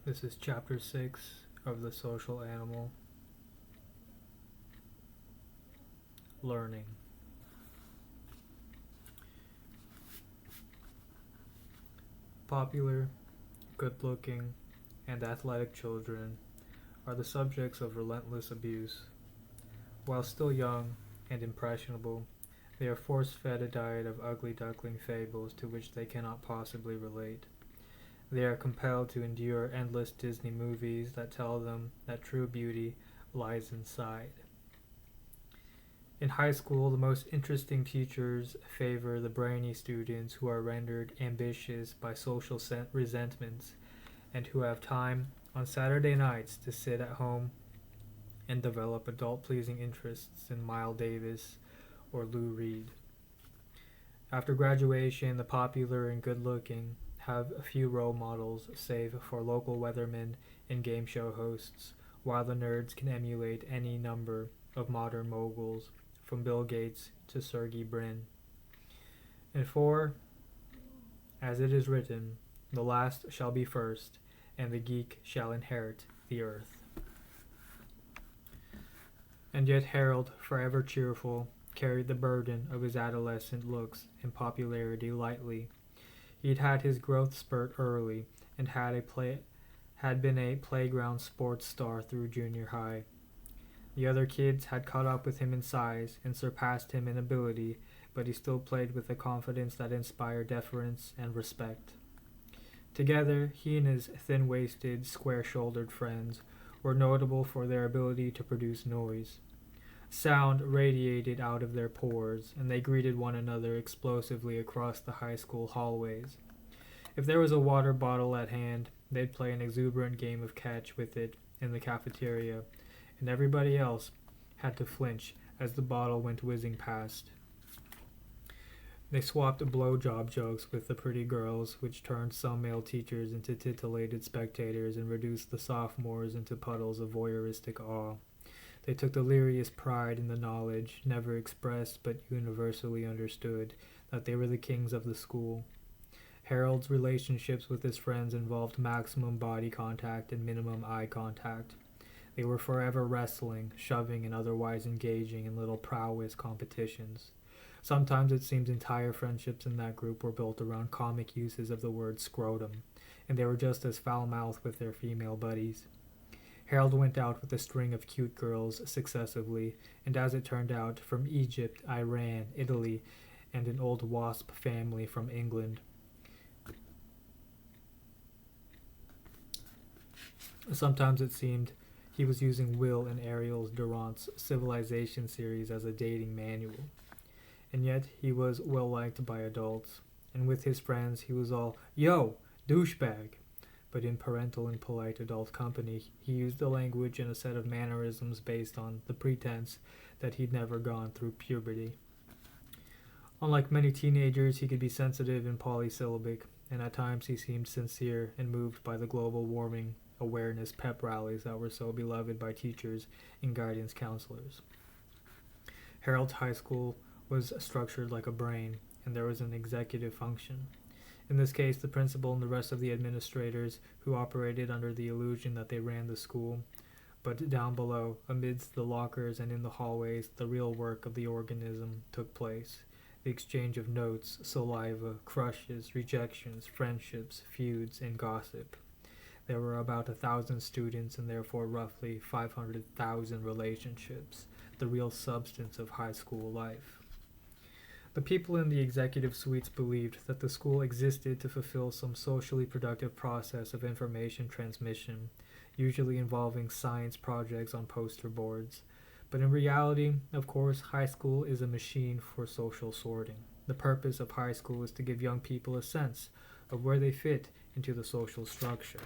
This is chapter 6 of The Social Animal. Learning. Popular, good-looking, and athletic children are the subjects of relentless abuse. While still young and impressionable, they are force-fed a diet of ugly duckling fables to which they cannot possibly relate. They are compelled to endure endless Disney movies that tell them that true beauty lies inside. In high school, the most interesting teachers favor the brainy students who are rendered ambitious by social resentments and who have time on Saturday nights to sit at home and develop adult-pleasing interests in Miles Davis or Lou Reed. After graduation, the popular and good-looking have a few role models save for local weathermen and game show hosts, while the nerds can emulate any number of modern moguls, from Bill Gates to Sergey Brin. And for, as it is written, the last shall be first, and the geek shall inherit the earth. And yet Harold, forever cheerful, carried the burden of his adolescent looks and popularity lightly. He'd had his growth spurt early and had been a playground sports star through junior high. The other kids had caught up with him in size and surpassed him in ability, but he still played with a confidence that inspired deference and respect. Together, he and his thin-waisted, square-shouldered friends were notable for their ability to produce noise. Sound radiated out of their pores, and they greeted one another explosively across the high school hallways. If there was a water bottle at hand, they'd play an exuberant game of catch with it in the cafeteria, and everybody else had to flinch as the bottle went whizzing past. They swapped blowjob jokes with the pretty girls, which turned some male teachers into titillated spectators and reduced the sophomores into puddles of voyeuristic awe. They took delirious pride in the knowledge, never expressed but universally understood, that they were the kings of the school. Harold's relationships with his friends involved maximum body contact and minimum eye contact. They were forever wrestling, shoving, and otherwise engaging in little prowess competitions. Sometimes it seems entire friendships in that group were built around comic uses of the word scrotum, and they were just as foul-mouthed with their female buddies. Harold went out with a string of cute girls successively, and as it turned out, from Egypt, Iran, Italy, and an old wasp family from England. Sometimes it seemed he was using Will and Ariel Durant's Civilization series as a dating manual. And yet he was well liked by adults, and with his friends he was all, "Yo, douchebag!" But in parental and polite adult company, he used the language and a set of mannerisms based on the pretense that he'd never gone through puberty. Unlike many teenagers, he could be sensitive and polysyllabic, and at times he seemed sincere and moved by the global warming awareness pep rallies that were so beloved by teachers and guidance counselors. Harold's high school was structured like a brain, and there was an executive function. In this case, the principal and the rest of the administrators who operated under the illusion that they ran the school. But down below, amidst the lockers and in the hallways, the real work of the organism took place. The exchange of notes, saliva, crushes, rejections, friendships, feuds, and gossip. There were about 1,000 students and therefore roughly 500,000 relationships, the real substance of high school life. The people in the executive suites believed that the school existed to fulfill some socially productive process of information transmission, usually involving science projects on poster boards. But in reality, of course, high school is a machine for social sorting. The purpose of high school is to give young people a sense of where they fit into the social structure.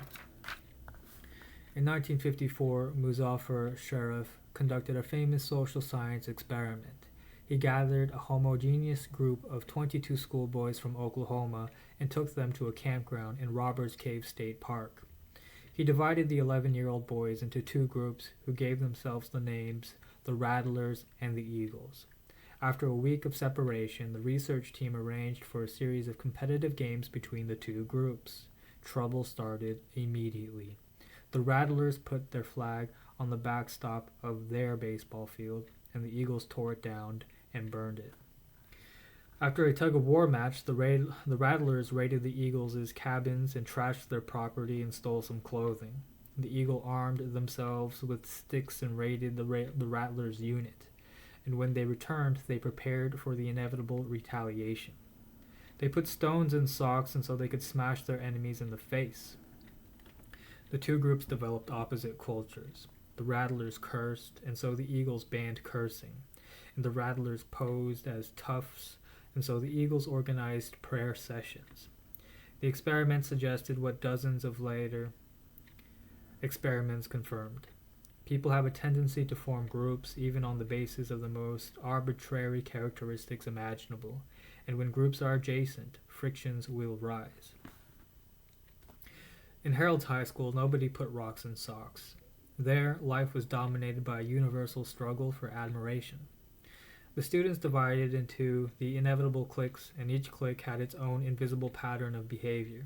In 1954, Muzaffar Sharif conducted a famous social science experiment. He gathered a homogeneous group of 22 schoolboys from Oklahoma and took them to a campground in Robbers Cave State Park. He divided the 11-year-old boys into two groups who gave themselves the names the Rattlers and the Eagles. After a week of separation, the research team arranged for a series of competitive games between the two groups. Trouble started immediately. The Rattlers put their flag on the backstop of their baseball field, and the Eagles tore it down and burned it. After a tug-of-war match, the Rattlers raided the Eagles' cabins and trashed their property and stole some clothing. The Eagle armed themselves with sticks and raided the Rattlers' unit, and when they returned, they prepared for the inevitable retaliation. They put stones in socks and so they could smash their enemies in the face. The two groups developed opposite cultures. The Rattlers cursed, and so the Eagles banned cursing, and the Rattlers posed as toughs, and so the Eagles organized prayer sessions. The experiment suggested what dozens of later experiments confirmed. People have a tendency to form groups even on the basis of the most arbitrary characteristics imaginable, and when groups are adjacent, frictions will rise. In Harold's high school, nobody put rocks in socks. There, life was dominated by a universal struggle for admiration. The students divided into the inevitable cliques, and each clique had its own invisible pattern of behavior.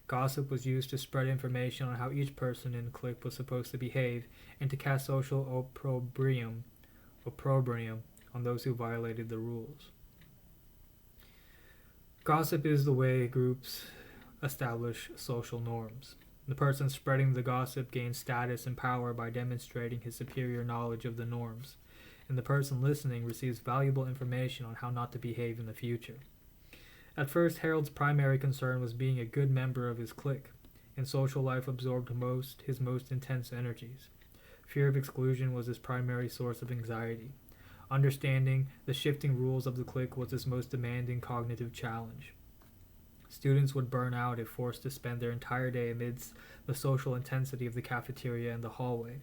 Gossip was used to spread information on how each person in a clique was supposed to behave and to cast social opprobrium on those who violated the rules. Gossip is the way groups establish social norms. The person spreading the gossip gains status and power by demonstrating his superior knowledge of the norms, and the person listening receives valuable information on how not to behave in the future. At first, Harold's primary concern was being a good member of his clique, and social life absorbed his most intense energies. Fear of exclusion was his primary source of anxiety. Understanding the shifting rules of the clique was his most demanding cognitive challenge. Students would burn out if forced to spend their entire day amidst the social intensity of the cafeteria and the hallway.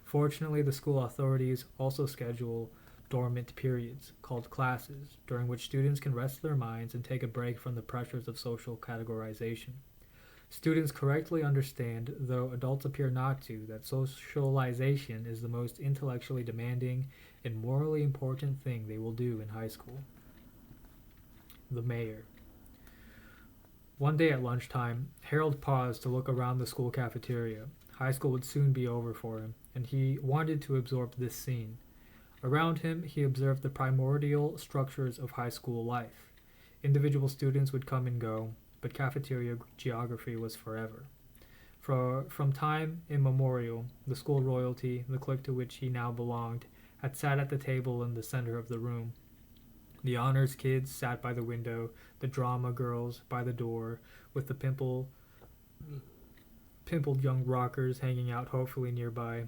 Fortunately, the school authorities also schedule dormant periods, called classes, during which students can rest their minds and take a break from the pressures of social categorization. Students correctly understand, though adults appear not to, that socialization is the most intellectually demanding and morally important thing they will do in high school. The mayor. One day at lunchtime, Harold paused to look around the school cafeteria. High school would soon be over for him, and he wanted to absorb this scene. Around him, he observed the primordial structures of high school life. Individual students would come and go, but cafeteria geography was forever. From time immemorial, the school royalty, the clique to which he now belonged, had sat at the table in the center of the room. The honors kids sat by the window, the drama girls by the door, with the pimpled young rockers hanging out hopefully nearby,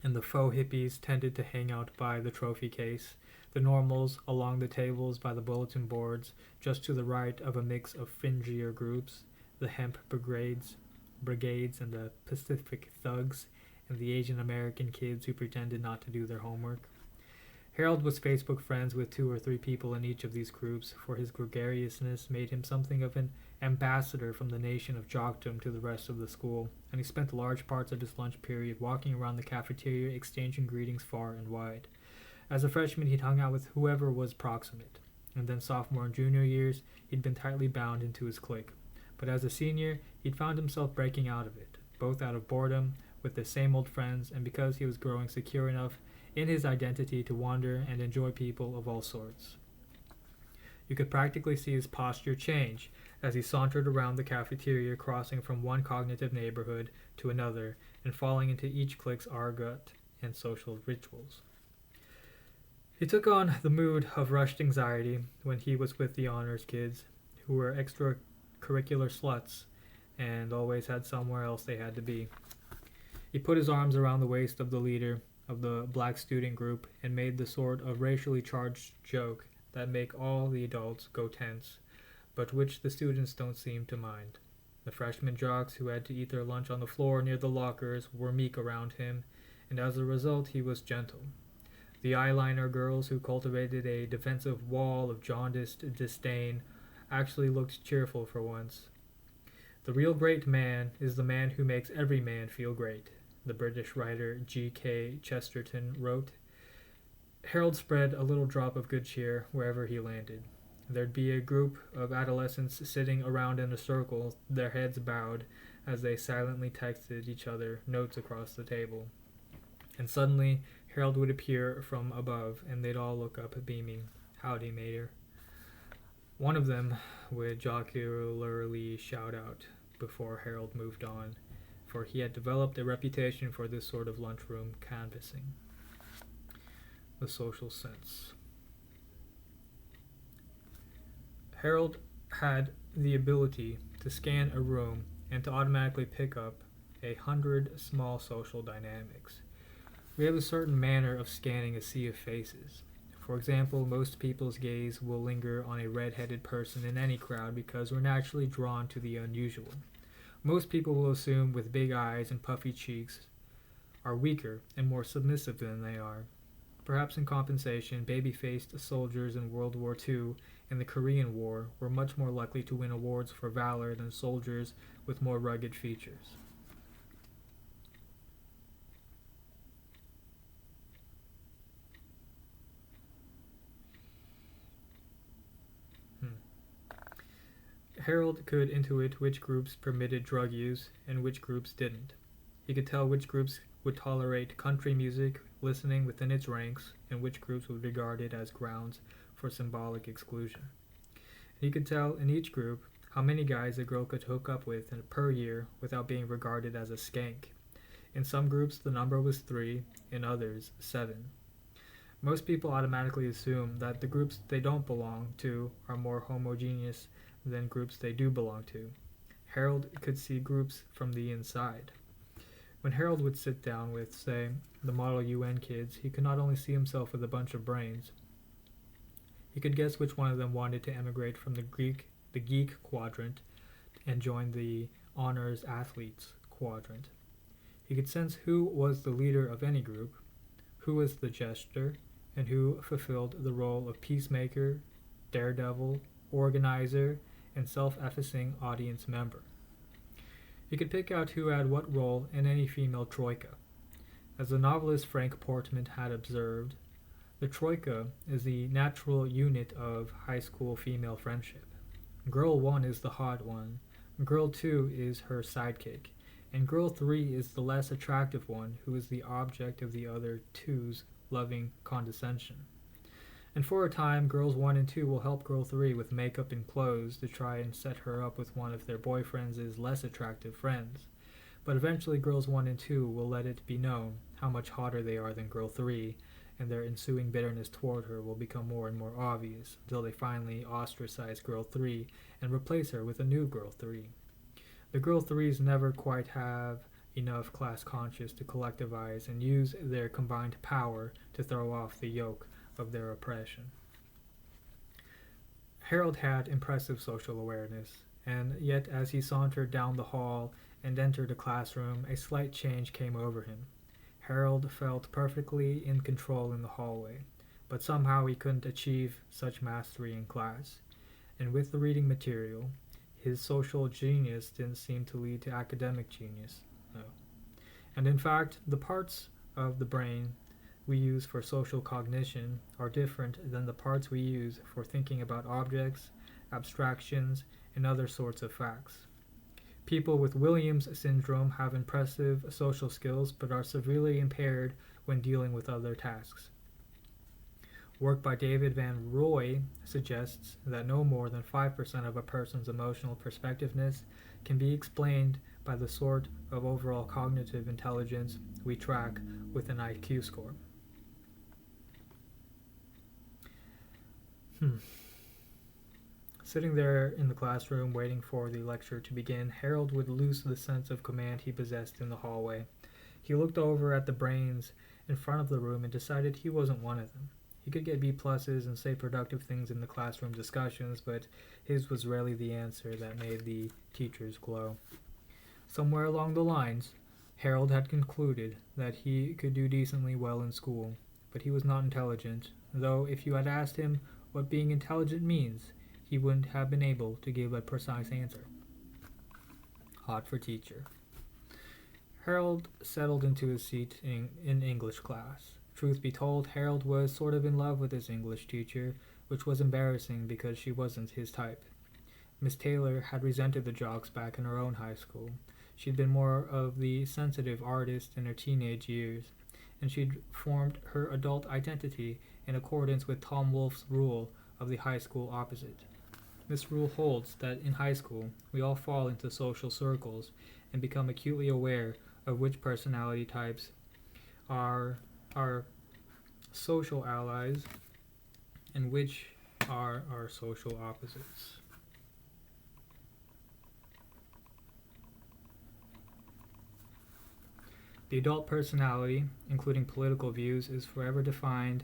and the faux hippies tended to hang out by the trophy case, the normals along the tables by the bulletin boards, just to the right of a mix of fringier groups, the hemp brigades and the Pacific thugs, and the Asian American kids who pretended not to do their homework. Harold was Facebook friends with 2 or 3 people in each of these groups, for his gregariousness made him something of an ambassador from the nation of jockdom to the rest of the school, and he spent large parts of his lunch period walking around the cafeteria exchanging greetings far and wide. As a freshman, he'd hung out with whoever was proximate, and then sophomore and junior years, he'd been tightly bound into his clique. But as a senior, he'd found himself breaking out of it, both out of boredom with the same old friends and because he was growing secure enough in his identity to wander and enjoy people of all sorts. You could practically see his posture change as he sauntered around the cafeteria, crossing from one cognitive neighborhood to another and falling into each clique's argot and social rituals. He took on the mood of rushed anxiety when he was with the honors kids, who were extracurricular sluts and always had somewhere else they had to be. He put his arms around the waist of the leader of the black student group and made the sort of racially charged joke that make all the adults go tense, but which the students don't seem to mind. The freshman jocks who had to eat their lunch on the floor near the lockers were meek around him, and as a result he was gentle. The eyeliner girls who cultivated a defensive wall of jaundiced disdain actually looked cheerful for once. The real great man is the man who makes every man feel great, the British writer G.K. Chesterton wrote. Harold spread a little drop of good cheer wherever he landed. There'd be a group of adolescents sitting around in a circle, their heads bowed, as they silently texted each other notes across the table. And suddenly, Harold would appear from above, and they'd all look up, beaming, "Howdy, Mater." One of them would jocularly shout out before Harold moved on, for he had developed a reputation for this sort of lunchroom canvassing. The social sense. Harold had the ability to scan a room and to automatically pick up 100 small social dynamics. We have a certain manner of scanning a sea of faces. For example, most people's gaze will linger on a red-headed person in any crowd because we're naturally drawn to the unusual. Most people will assume with big eyes and puffy cheeks are weaker and more submissive than they are. Perhaps in compensation, baby-faced soldiers in World War II and the Korean War were much more likely to win awards for valor than soldiers with more rugged features. Harold could intuit which groups permitted drug use and which groups didn't. He could tell which groups would tolerate country music listening within its ranks and which groups would regard it as grounds for symbolic exclusion. He could tell in each group how many guys a girl could hook up with per year without being regarded as a skank. In some groups the number was 3, in others 7. Most people automatically assume that the groups they don't belong to are more homogeneous than groups they do belong to. Harold could see groups from the inside. When Harold would sit down with, say, the Model UN kids, he could not only see himself with a bunch of brains, he could guess which one of them wanted to emigrate from the geek quadrant and join the honors athletes quadrant. He could sense who was the leader of any group, who was the jester, and who fulfilled the role of peacemaker, daredevil, organizer, and self-effacing audience member. He could pick out who had what role in any female troika. As the novelist Frank Portman had observed, the troika is the natural unit of high school female friendship. Girl 1 is the hot one, Girl 2 is her sidekick, and Girl 3 is the less attractive one who is the object of the other two's loving condescension. And for a time, Girls 1 and 2 will help Girl 3 with makeup and clothes to try and set her up with one of their boyfriends' less attractive friends. But eventually Girls 1 and 2 will let it be known how much hotter they are than Girl 3, and their ensuing bitterness toward her will become more and more obvious until they finally ostracize Girl 3 and replace her with a new Girl 3. The Girl 3s never quite have enough class conscience to collectivize and use their combined power to throw off the yoke of their oppression. Harold had impressive social awareness, and yet as he sauntered down the hall and entered a classroom, a slight change came over him. Harold felt perfectly in control in the hallway, but somehow he couldn't achieve such mastery in class. And with the reading material, his social genius didn't seem to lead to academic genius. No. And in fact, the parts of the brain we use for social cognition are different than the parts we use for thinking about objects, abstractions, and other sorts of facts. People with Williams syndrome have impressive social skills but are severely impaired when dealing with other tasks. Work by David Van Roy suggests that no more than 5% of a person's emotional perspectiveness can be explained by the sort of overall cognitive intelligence we track with an IQ score. Sitting there in the classroom waiting for the lecture to begin, Harold would lose the sense of command he possessed in the hallway. He looked over at the brains in front of the room and decided he wasn't one of them. He could get B+s and say productive things in the classroom discussions, but his was rarely the answer that made the teachers glow. Somewhere along the lines, Harold had concluded that he could do decently well in school, but he was not intelligent, though if you had asked him what being intelligent means, he wouldn't have been able to give a precise answer. Hot for teacher. Harold settled into his seat in English class. Truth be told, Harold was sort of in love with his English teacher, which was embarrassing because she wasn't his type. Miss Taylor had resented the jocks back in her own high school. She'd been more of the sensitive artist in her teenage years, and she'd formed her adult identity in accordance with Tom Wolfe's rule of the high school opposite. This rule holds that in high school, we all fall into social circles and become acutely aware of which personality types are our social allies and which are our social opposites. The adult personality, including political views, is forever defined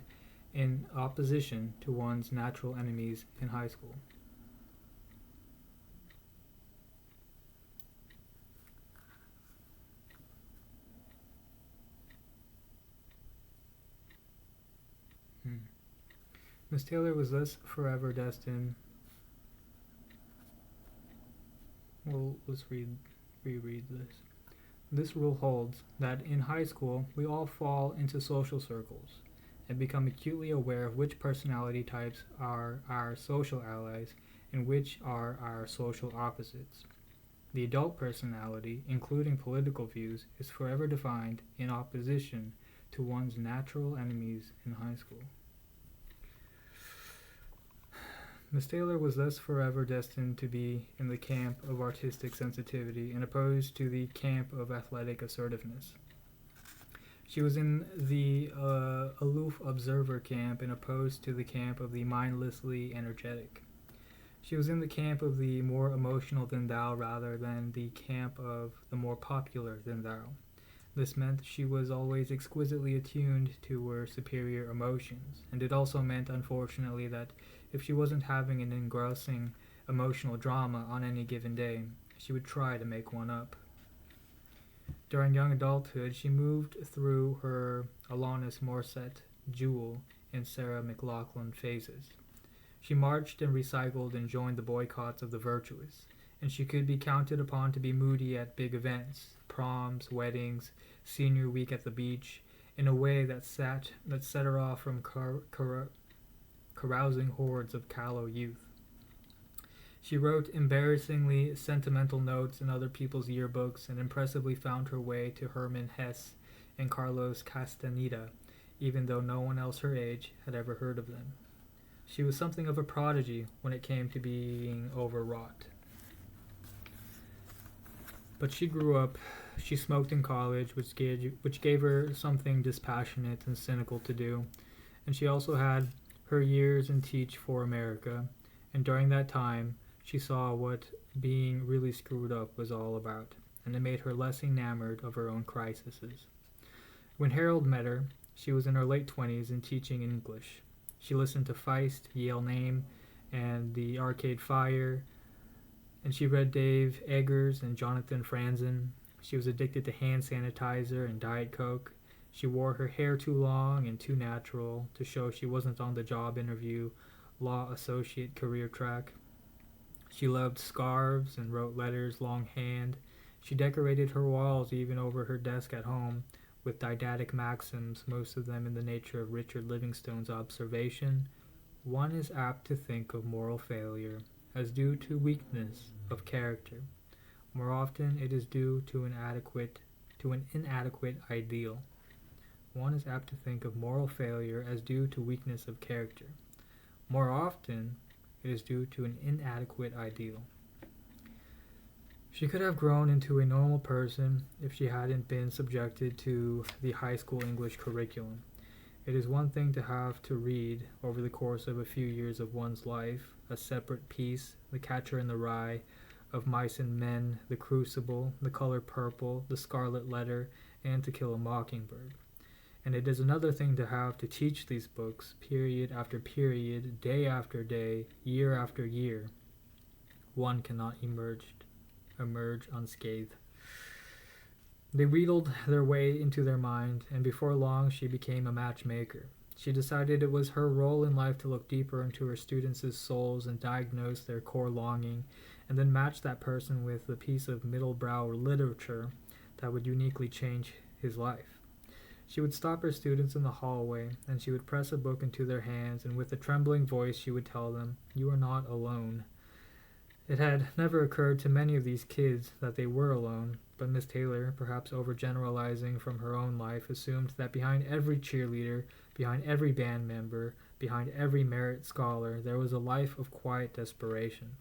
in opposition to one's natural enemies in high school. Miss Taylor was thus forever destined. Well, let's reread this. This rule holds that in high school we all fall into social circles and become acutely aware of which personality types are our social allies and which are our social opposites. The adult personality, including political views, is forever defined in opposition to one's natural enemies in high school. Miss Taylor was thus forever destined to be in the camp of artistic sensitivity and opposed to the camp of athletic assertiveness. She was in the aloof observer camp and opposed to the camp of the mindlessly energetic. She was in the camp of the more emotional than thou rather than the camp of the more popular than thou. This meant she was always exquisitely attuned to her superior emotions, and it also meant, unfortunately, that if she wasn't having an engrossing emotional drama on any given day, she would try to make one up. During young adulthood, she moved through her Alanis Morissette, Jewel, and Sarah McLachlan phases. She marched and recycled and joined the boycotts of the virtuous, and she could be counted upon to be moody at big events, proms, weddings, senior week at the beach, in a way that set her off from carousing hordes of callow youth. She wrote embarrassingly sentimental notes in other people's yearbooks and impressively found her way to Hermann Hesse and Carlos Castaneda, even though no one else her age had ever heard of them. She was something of a prodigy when it came to being overwrought. But she grew up, she smoked in college, which gave her something dispassionate and cynical to do, and she also had her years in Teach for America, and during that time, she saw what being really screwed up was all about, and it made her less enamored of her own crises. When Harold met her, she was in her late 20s and teaching English. She listened to Feist, Yale Name, and The Arcade Fire, and she read Dave Eggers and Jonathan Franzen. She was addicted to hand sanitizer and Diet Coke. She wore her hair too long and too natural to show she wasn't on the job interview law associate career track. She loved scarves and wrote letters longhand. She decorated her walls even over her desk at home with didactic maxims, most of them in the nature of Richard Livingstone's observation. One is apt to think of moral failure as due to weakness of character. More often it is due to an inadequate ideal. One is apt to think of moral failure as due to weakness of character. More often it is due to an inadequate ideal. She could have grown into a normal person if she hadn't been subjected to the high school English curriculum. It is one thing to have to read, over the course of a few years of one's life, a separate piece, The Catcher in the Rye, of Mice and Men, The Crucible, The Color Purple, The Scarlet Letter, and To Kill a Mockingbird. And it is another thing to have to teach these books, period after period, day after day, year after year. One cannot emerge unscathed. They wheedled their way into their mind, and before long she became a matchmaker. She decided it was her role in life to look deeper into her students' souls and diagnose their core longing, and then match that person with a piece of middle-brow literature that would uniquely change his life. She would stop her students in the hallway, and she would press a book into their hands, and with a trembling voice she would tell them, "You are not alone." It had never occurred to many of these kids that they were alone, but Miss Taylor, perhaps overgeneralizing from her own life, assumed that behind every cheerleader, behind every band member, behind every merit scholar, there was a life of quiet desperation.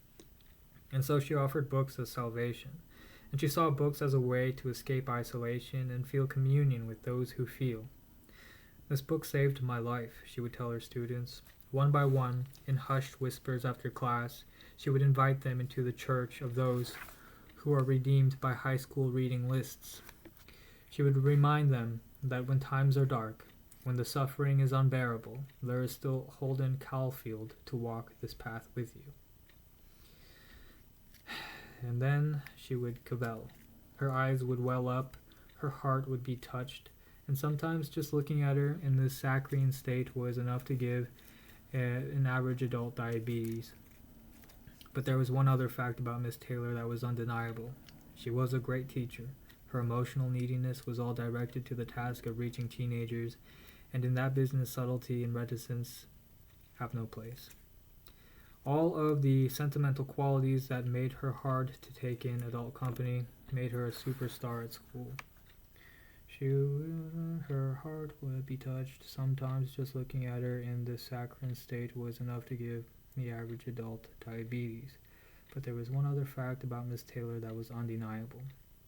And so she offered books as salvation, and she saw books as a way to escape isolation and feel communion with those who feel. This book saved my life, she would tell her students. One by one, in hushed whispers after class, she would invite them into the church of those who are redeemed by high school reading lists. She would remind them that when times are dark, when the suffering is unbearable, there is still Holden Caulfield to walk this path with you. And then she would cavil. Her eyes would well up, her heart would be touched, and sometimes just looking at her in this saccharine state was enough to give an average adult diabetes. But there was one other fact about Miss Taylor that was undeniable. She was a great teacher. Her emotional neediness was all directed to the task of reaching teenagers, and in that business subtlety and reticence have no place. All of the sentimental qualities that made her hard to take in adult company made her a superstar at school. Her heart would be touched. Sometimes just looking at her in this saccharine state was enough to give the average adult diabetes. But there was one other fact about Miss Taylor that was undeniable.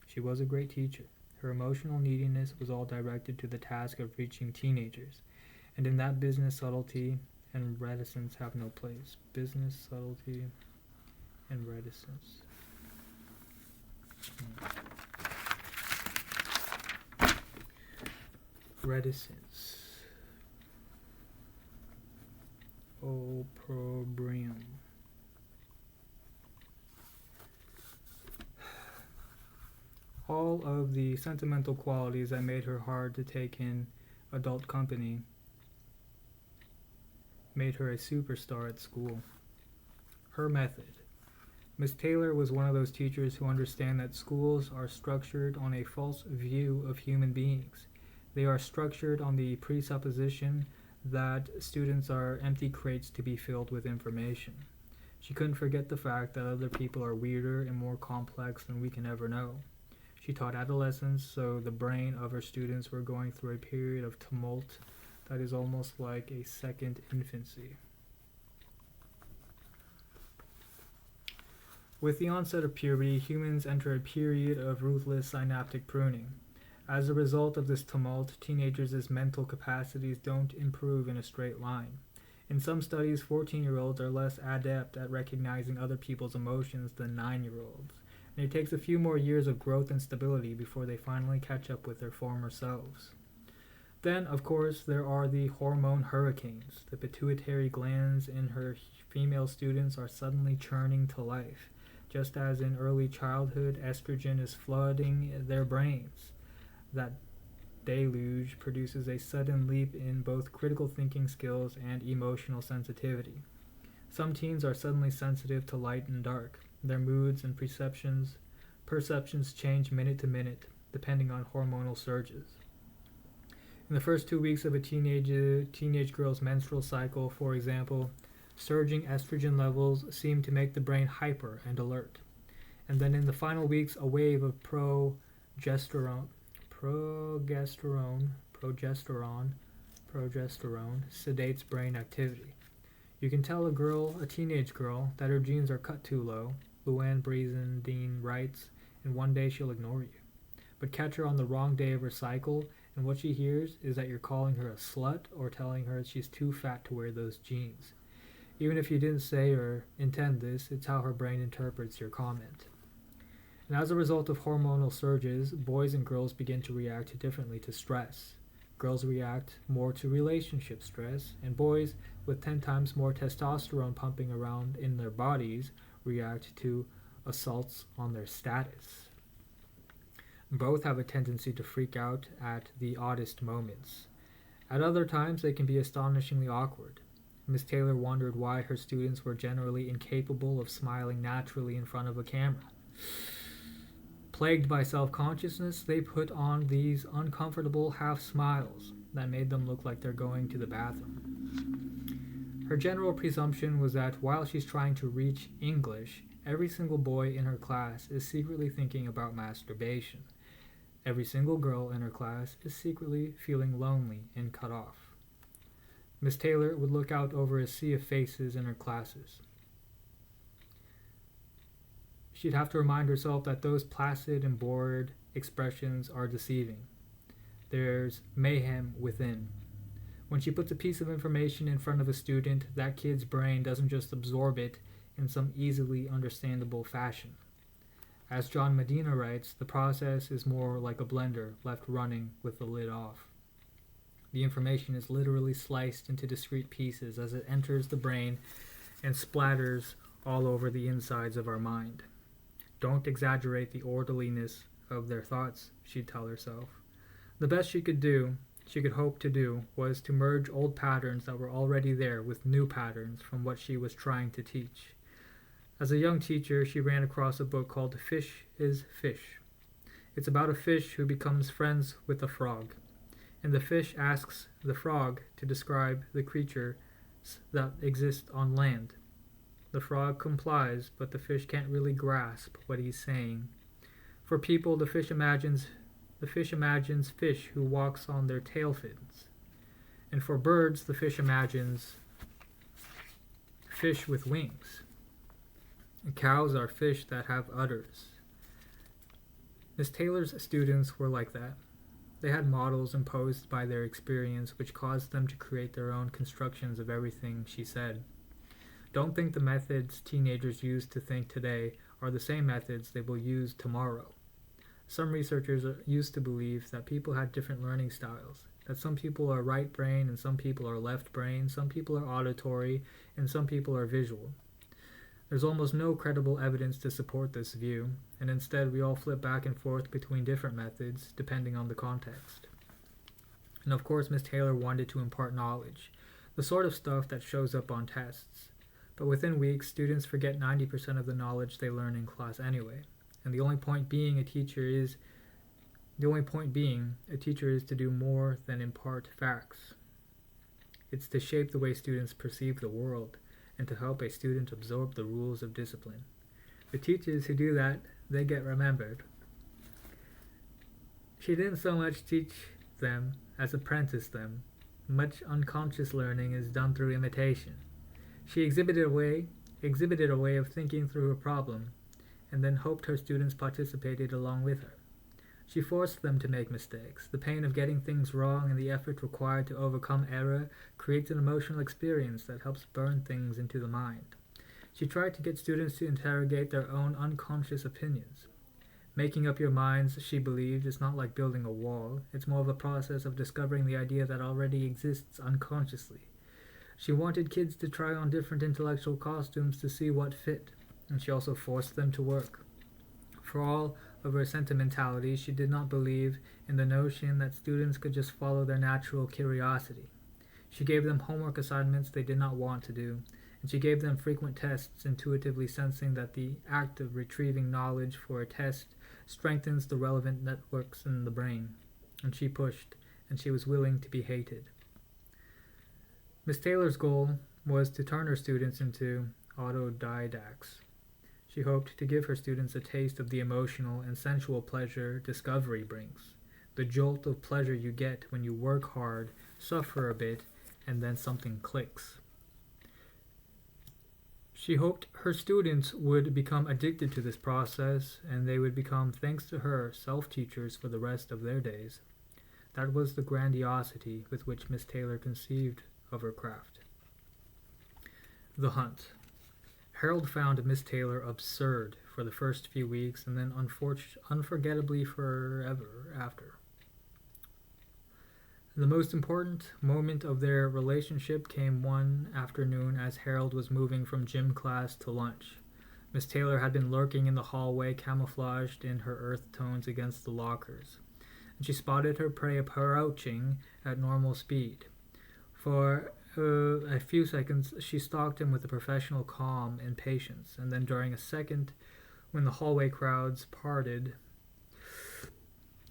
She was a great teacher. Her emotional neediness was all directed to the task of reaching teenagers, and in that business subtlety and reticence have no place. Business subtlety and reticence. Reticence. Opprobrium. All of the sentimental qualities that made her hard to take in adult company made her a superstar at school. Her method. Miss Taylor was one of those teachers who understand that schools are structured on a false view of human beings. They are structured on the presupposition that students are empty crates to be filled with information. She couldn't forget the fact that other people are weirder and more complex than we can ever know. She taught adolescence, so the brain of her students were going through a period of tumult that is almost like a second infancy. With the onset of puberty, humans enter a period of ruthless synaptic pruning. As a result of this tumult, teenagers' mental capacities don't improve in a straight line. In some studies, 14-year-olds are less adept at recognizing other people's emotions than 9-year-olds, and it takes a few more years of growth and stability before they finally catch up with their former selves. Then, of course, there are the hormone hurricanes. The pituitary glands in her female students are suddenly churning to life. Just as in early childhood, estrogen is flooding their brains. That deluge produces a sudden leap in both critical thinking skills and emotional sensitivity. Some teens are suddenly sensitive to light and dark. Their moods and perceptions change minute to minute, depending on hormonal surges. In the first 2 weeks of a teenage girl's menstrual cycle, for example, surging estrogen levels seem to make the brain hyper and alert. And then in the final weeks, a wave of progesterone sedates brain activity. You can tell a teenage girl, that her genes are cut too low, Luann Brizendine writes, and one day she'll ignore you. But catch her on the wrong day of her cycle, and what she hears is that you're calling her a slut or telling her she's too fat to wear those jeans. Even if you didn't say or intend this, it's how her brain interprets your comment. And as a result of hormonal surges, boys and girls begin to react differently to stress. Girls react more to relationship stress, and boys, with 10 times more testosterone pumping around in their bodies, react to assaults on their status. Both have a tendency to freak out at the oddest moments. At other times, they can be astonishingly awkward. Miss Taylor wondered why her students were generally incapable of smiling naturally in front of a camera. Plagued by self-consciousness, they put on these uncomfortable half smiles that made them look like they're going to the bathroom. Her general presumption was that while she's trying to reach English, Every single boy in her class is secretly thinking about masturbation. Every single girl in her class is secretly feeling lonely and cut off. Miss Taylor would look out over a sea of faces in her classes. She'd have to remind herself that those placid and bored expressions are deceiving. There's mayhem within. When she puts a piece of information in front of a student, that kid's brain doesn't just absorb it in some easily understandable fashion. As John Medina writes, the process is more like a blender left running with the lid off. The information is literally sliced into discrete pieces as it enters the brain and splatters all over the insides of our mind. Don't exaggerate the orderliness of their thoughts, she'd tell herself. The best she could hope to do, was to merge old patterns that were already there with new patterns from what she was trying to teach. As a young teacher, she ran across a book called Fish is Fish. It's about a fish who becomes friends with a frog, and the fish asks the frog to describe the creatures that exist on land. The frog complies, but the fish can't really grasp what he's saying. For people, the fish imagines fish who walks on their tail fins. And for birds, the fish imagines fish with wings. And cows are fish that have udders. Miss Taylor's students were like that. They had models imposed by their experience which caused them to create their own constructions of everything she said. Don't think the methods teenagers use to think today are the same methods they will use tomorrow. Some researchers used to believe that people had different learning styles, that some people are right brain and some people are left brain, some people are auditory and some people are visual. There's almost no credible evidence to support this view, and instead we all flip back and forth between different methods depending on the context. And of course Miss Taylor wanted to impart knowledge, the sort of stuff that shows up on tests. But within weeks, students forget 90% of the knowledge they learn in class anyway. And the only point being a teacher is to do more than impart facts. It's to shape the way students perceive the world and to help a student absorb the rules of discipline. The teachers who do that, they get remembered. She didn't so much teach them as apprentice them. Much unconscious learning is done through imitation. She exhibited a way of thinking through a problem, and then hoped her students participated along with her. She forced them to make mistakes. The pain of getting things wrong and the effort required to overcome error creates an emotional experience that helps burn things into the mind. She tried to get students to interrogate their own unconscious opinions. Making up your minds, she believed, is not like building a wall. It's more of a process of discovering the idea that already exists unconsciously. She wanted kids to try on different intellectual costumes to see what fit, and she also forced them to work. For all of her sentimentality, she did not believe in the notion that students could just follow their natural curiosity. She gave them homework assignments they did not want to do, and she gave them frequent tests, intuitively sensing that the act of retrieving knowledge for a test strengthens the relevant networks in the brain. And she pushed, and she was willing to be hated. Miss Taylor's goal was to turn her students into autodidacts. She hoped to give her students a taste of the emotional and sensual pleasure discovery brings, the jolt of pleasure you get when you work hard, suffer a bit, and then something clicks. She hoped her students would become addicted to this process, and they would become, thanks to her, self-teachers for the rest of their days. That was the grandiosity with which Miss Taylor conceived of her craft. The Hunt. Harold found Miss Taylor absurd for the first few weeks and then unforgettably forever after. The most important moment of their relationship came one afternoon as Harold was moving from gym class to lunch. Miss Taylor had been lurking in the hallway, camouflaged in her earth tones against the lockers, and she spotted her prey approaching at normal speed. For a few seconds, she stalked him with a professional calm and patience, and then during a second, when the hallway crowds parted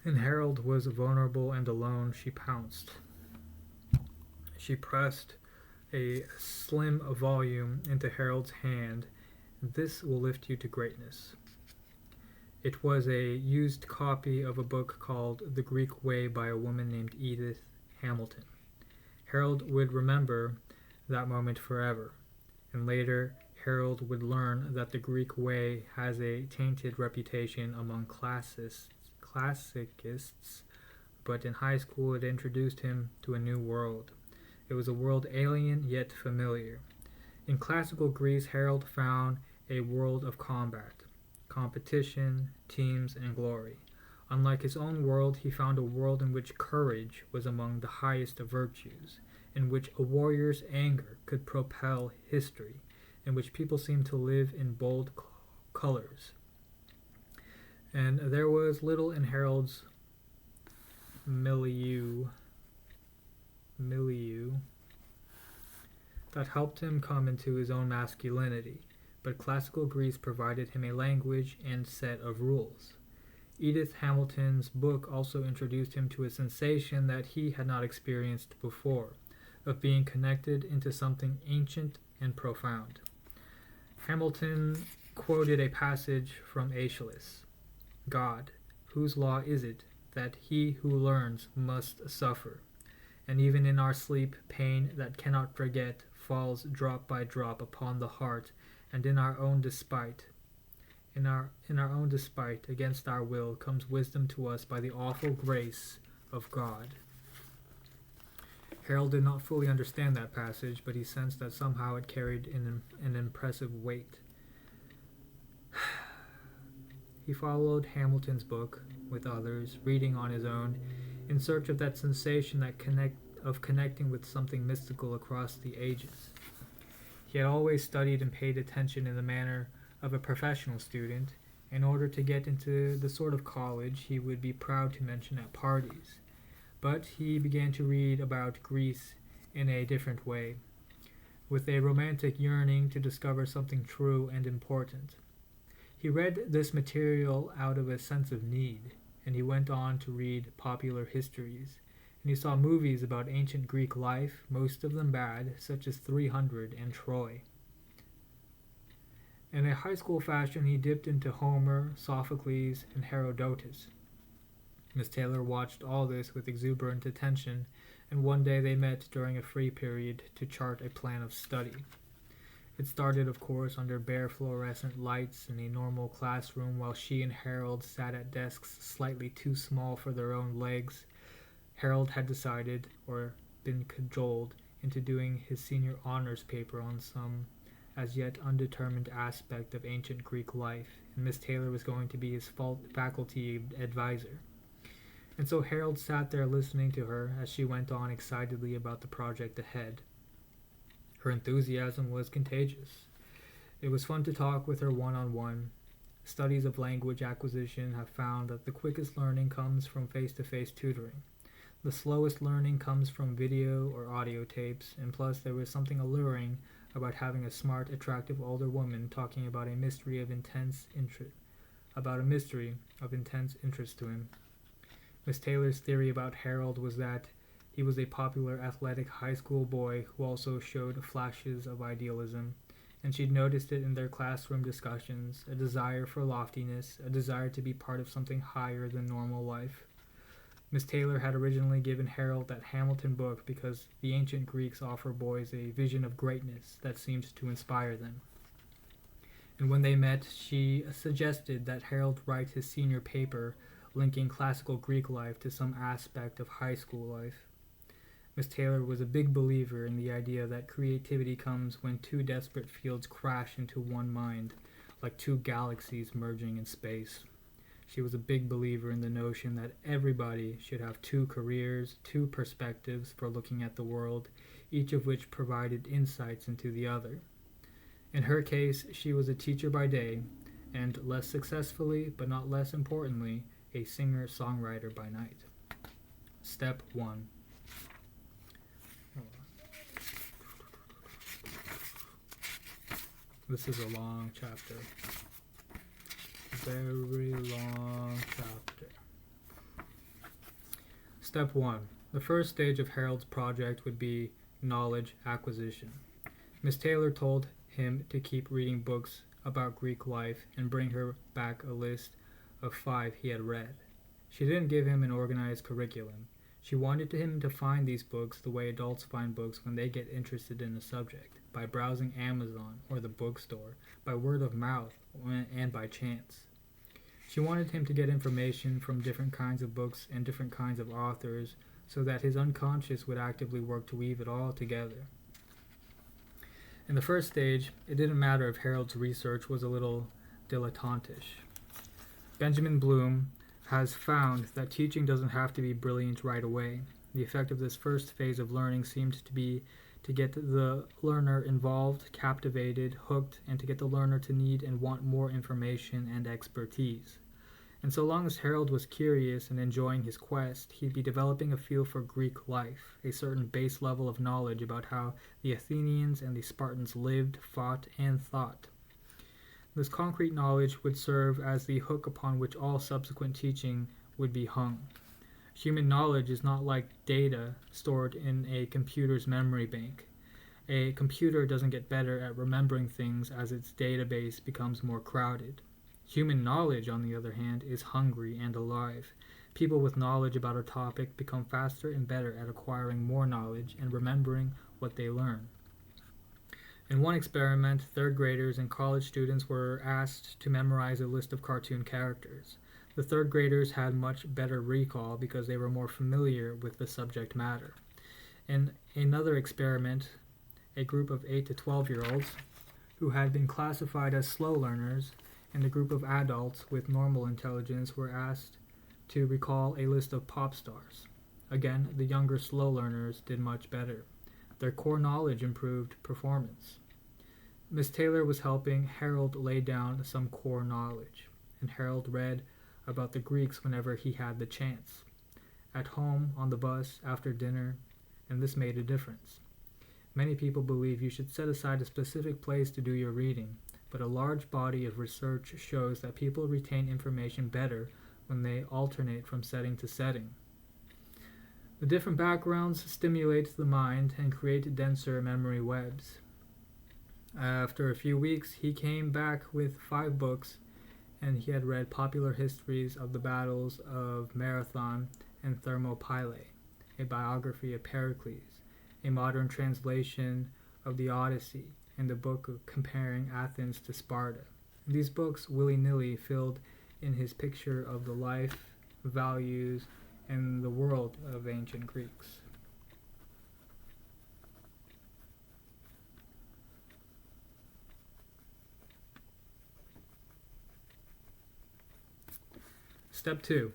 and Harold was vulnerable and alone, she pounced. She pressed a slim volume into Harold's hand This will lift you to greatness. It was a used copy of a book called The Greek Way by a woman named Edith Hamilton. Harold would remember that moment forever, and later Harold would learn that the Greek way has a tainted reputation among classicists, but in high school it introduced him to a new world. It was a world alien yet familiar. In classical Greece, Harold found a world of combat, competition, teams, and glory. Unlike his own world, he found a world in which courage was among the highest of virtues, in which a warrior's anger could propel history, in which people seemed to live in bold colors. And there was little in Harold's milieu that helped him come into his own masculinity, but classical Greece provided him a language and set of rules. Edith Hamilton's book also introduced him to a sensation that he had not experienced before, of being connected into something ancient and profound. Hamilton quoted a passage from Aeschylus: God, whose law is it that he who learns must suffer? And even in our sleep, pain that cannot forget falls drop by drop upon the heart, and in our own despite, against our will, comes wisdom to us by the awful grace of God. Harold did not fully understand that passage, but he sensed that somehow it carried an impressive weight. He followed Hamilton's book with others, reading on his own, in search of that sensation of connecting with something mystical across the ages. He had always studied and paid attention in the manner of a professional student, in order to get into the sort of college he would be proud to mention at parties. But he began to read about Greece in a different way, with a romantic yearning to discover something true and important. He read this material out of a sense of need, and he went on to read popular histories, and he saw movies about ancient Greek life, most of them bad, such as 300 and Troy. In a high school fashion, he dipped into Homer, Sophocles, and Herodotus. Miss Taylor watched all this with exuberant attention, and one day they met during a free period to chart a plan of study. It started, of course, under bare fluorescent lights in a normal classroom, while she and Harold sat at desks slightly too small for their own legs. Harold had decided, or been cajoled, into doing his senior honors paper on some as yet undetermined aspect of ancient Greek life, and Miss Taylor was going to be his faculty advisor. And so Harold sat there listening to her as she went on excitedly about the project ahead. Her enthusiasm was contagious. It was fun to talk with her one-on-one. Studies of language acquisition have found that the quickest learning comes from face-to-face tutoring. The slowest learning comes from video or audio tapes, and plus there was something alluring about having a smart, attractive older woman talking about a mystery of intense interest to him. Miss Taylor's theory about Harold was that he was a popular athletic high school boy who also showed flashes of idealism, and she'd noticed it in their classroom discussions, a desire for loftiness, a desire to be part of something higher than normal life. Miss Taylor had originally given Harold that Hamilton book because the ancient Greeks offer boys a vision of greatness that seemed to inspire them. And when they met, she suggested that Harold write his senior paper linking classical Greek life to some aspect of high school life. Miss Taylor was a big believer in the idea that creativity comes when two desperate fields crash into one mind, like two galaxies merging in space. She was a big believer in the notion that everybody should have two careers, two perspectives for looking at the world, each of which provided insights into the other. In her case, she was a teacher by day, and less successfully, but not less importantly, a singer-songwriter by night. Step 1. This is a long chapter. Very long chapter. Step 1. The first stage of Harold's project would be knowledge acquisition. Miss Taylor told him to keep reading books about Greek life and bring her back a list of 5 he had read. She didn't give him an organized curriculum. She wanted him to find these books the way adults find books when they get interested in a subject, by browsing Amazon or the bookstore, by word of mouth, and by chance. She wanted him to get information from different kinds of books and different kinds of authors so that his unconscious would actively work to weave it all together. In the first stage, it didn't matter if Harold's research was a little dilettantish. Benjamin Bloom has found that teaching doesn't have to be brilliant right away. The effect of this first phase of learning seemed to be to get the learner involved, captivated, hooked, and to get the learner to need and want more information and expertise. And so long as Harold was curious and enjoying his quest, he'd be developing a feel for Greek life, a certain base level of knowledge about how the Athenians and the Spartans lived, fought, and thought. This concrete knowledge would serve as the hook upon which all subsequent teaching would be hung. Human knowledge is not like data stored in a computer's memory bank. A computer doesn't get better at remembering things as its database becomes more crowded. Human knowledge, on the other hand, is hungry and alive. People with knowledge about a topic become faster and better at acquiring more knowledge and remembering what they learn. In one experiment, third graders and college students were asked to memorize a list of cartoon characters. The third graders had much better recall because they were more familiar with the subject matter. In another experiment, a group of 8 to 12-year-olds who had been classified as slow learners and a group of adults with normal intelligence were asked to recall a list of pop stars. Again, the younger slow learners did much better. Their core knowledge improved performance. Miss Taylor was helping Harold lay down some core knowledge, and Harold read about the Greeks whenever he had the chance. At home, on the bus, after dinner, and this made a difference. Many people believe you should set aside a specific place to do your reading, but a large body of research shows that people retain information better when they alternate from setting to setting. The different backgrounds stimulate the mind and create denser memory webs. After a few weeks, he came back with 5 books, and he had read popular histories of the battles of Marathon and Thermopylae, a biography of Pericles, a modern translation of the Odyssey, and a book comparing Athens to Sparta. These books willy-nilly filled in his picture of the life, values, and the world of ancient Greeks. Step 2.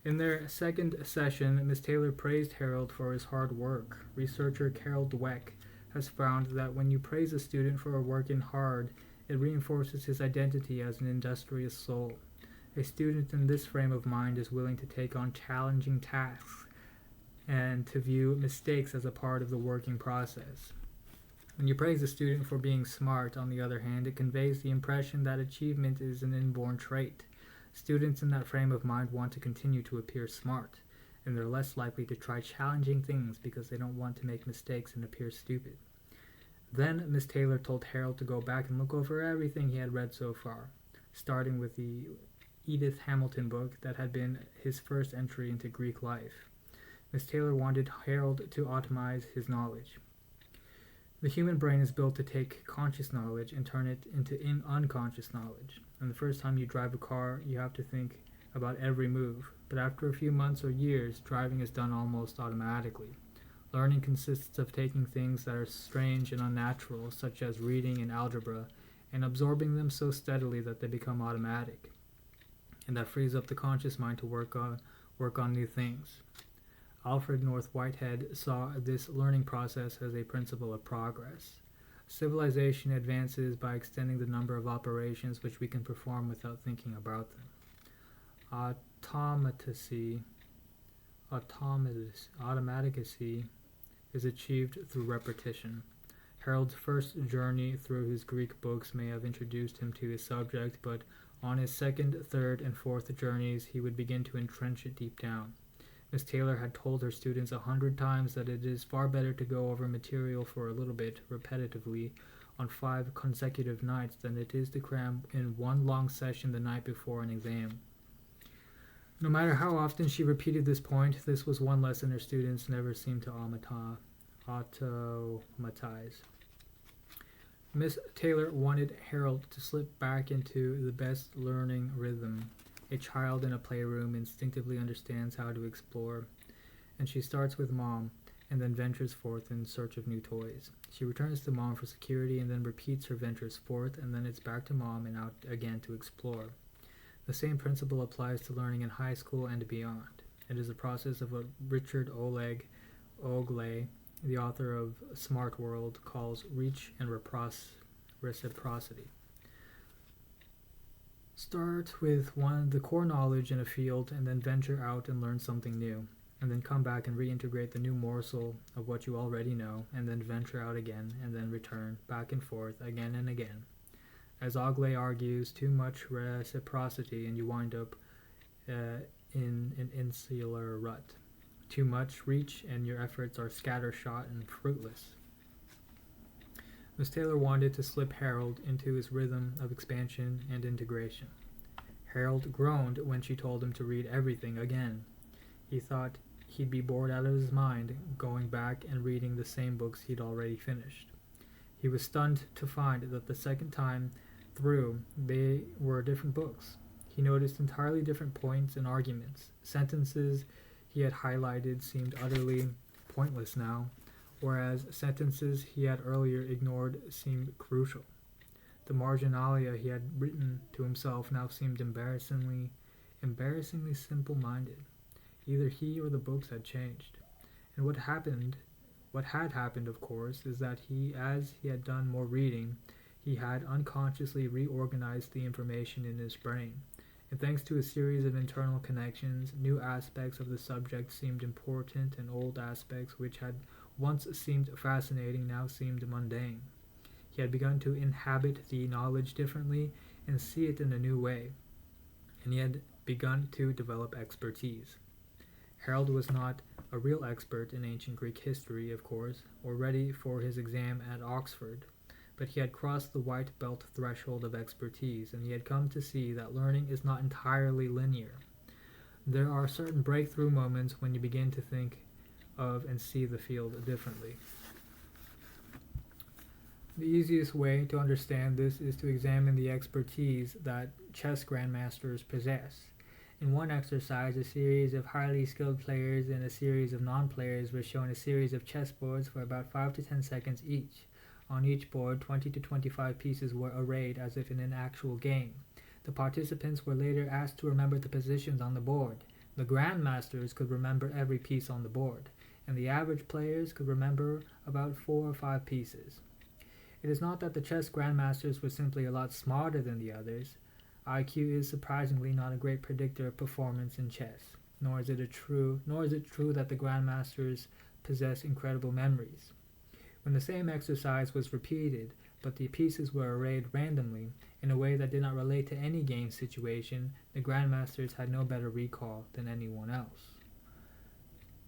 In their second session, Miss Taylor praised Harold for his hard work. Researcher Carol Dweck has found that when you praise a student for working hard, it reinforces his identity as an industrious soul. A student in this frame of mind is willing to take on challenging tasks and to view mistakes as a part of the working process. When you praise a student for being smart, on the other hand, it conveys the impression that achievement is an inborn trait. Students in that frame of mind want to continue to appear smart, and they're less likely to try challenging things because they don't want to make mistakes and appear stupid. Then Miss Taylor told Harold to go back and look over everything he had read so far, starting with the Edith Hamilton book that had been his first entry into Greek life. Miss Taylor wanted Harold to optimize his knowledge. The human brain is built to take conscious knowledge and turn it into unconscious knowledge. And the first time you drive a car, you have to think about every move. But after a few months or years, driving is done almost automatically. Learning consists of taking things that are strange and unnatural, such as reading and algebra, and absorbing them so steadily that they become automatic. And that frees up the conscious mind to work on new things. Alfred North Whitehead saw this learning process as a principle of progress. Civilization advances by extending the number of operations which we can perform without thinking about them. Automaticacy is achieved through repetition. Harold's first journey through his Greek books may have introduced him to his subject, but on his second, third, and fourth journeys he would begin to entrench it deep down. Miss Taylor had told her students 100 times that it is far better to go over material for a little bit, repetitively, on 5 consecutive nights than it is to cram in one long session the night before an exam. No matter how often she repeated this point, this was one lesson her students never seemed to automatize. Miss Taylor wanted Harold to slip back into the best learning rhythm. A child in a playroom instinctively understands how to explore, and she starts with Mom and then ventures forth in search of new toys. She returns to Mom for security and then repeats her ventures forth, and then it's back to Mom and out again to explore. The same principle applies to learning in high school and beyond. It is a process of what Richard Ogle, the author of Smart World, calls reach and reciprocity. Start with the core knowledge in a field and then venture out and learn something new, and then come back and reintegrate the new morsel of what you already know, and then venture out again, and then return back and forth again and again. As Ogle argues, too much reciprocity and you wind up in an insular rut. Too much reach and your efforts are scattershot and fruitless. Miss Taylor wanted to slip Harold into his rhythm of expansion and integration. Harold groaned when she told him to read everything again. He thought he'd be bored out of his mind going back and reading the same books he'd already finished. He was stunned to find that the second time through they were different books. He noticed entirely different points and arguments. Sentences he had highlighted seemed utterly pointless now, whereas sentences he had earlier ignored seemed crucial. The marginalia he had written to himself now seemed embarrassingly simple-minded. Either he or the books had changed. And what had happened, of course, is that as he had done more reading, he had unconsciously reorganized the information in his brain. And thanks to a series of internal connections, new aspects of the subject seemed important, and old aspects which had once seemed fascinating now seemed mundane. He had begun to inhabit the knowledge differently and see it in a new way, and he had begun to develop expertise. Harold was not a real expert in ancient Greek history, of course, or ready for his exam at Oxford, but he had crossed the white belt threshold of expertise, and he had come to see that learning is not entirely linear. There are certain breakthrough moments when you begin to think of and see the field differently. The easiest way to understand this is to examine the expertise that chess grandmasters possess. In one exercise, a series of highly skilled players and a series of non-players were shown a series of chessboards for about 5 to 10 seconds each. On each board, 20 to 25 pieces were arrayed as if in an actual game. The participants were later asked to remember the positions on the board. The grandmasters could remember every piece on the board, and the average players could remember about 4 or 5 pieces. It is not that the chess grandmasters were simply a lot smarter than the others. IQ is surprisingly not a great predictor of performance in chess, nor is it true that the grandmasters possess incredible memories. When the same exercise was repeated, but the pieces were arrayed randomly in a way that did not relate to any game situation, the grandmasters had no better recall than anyone else.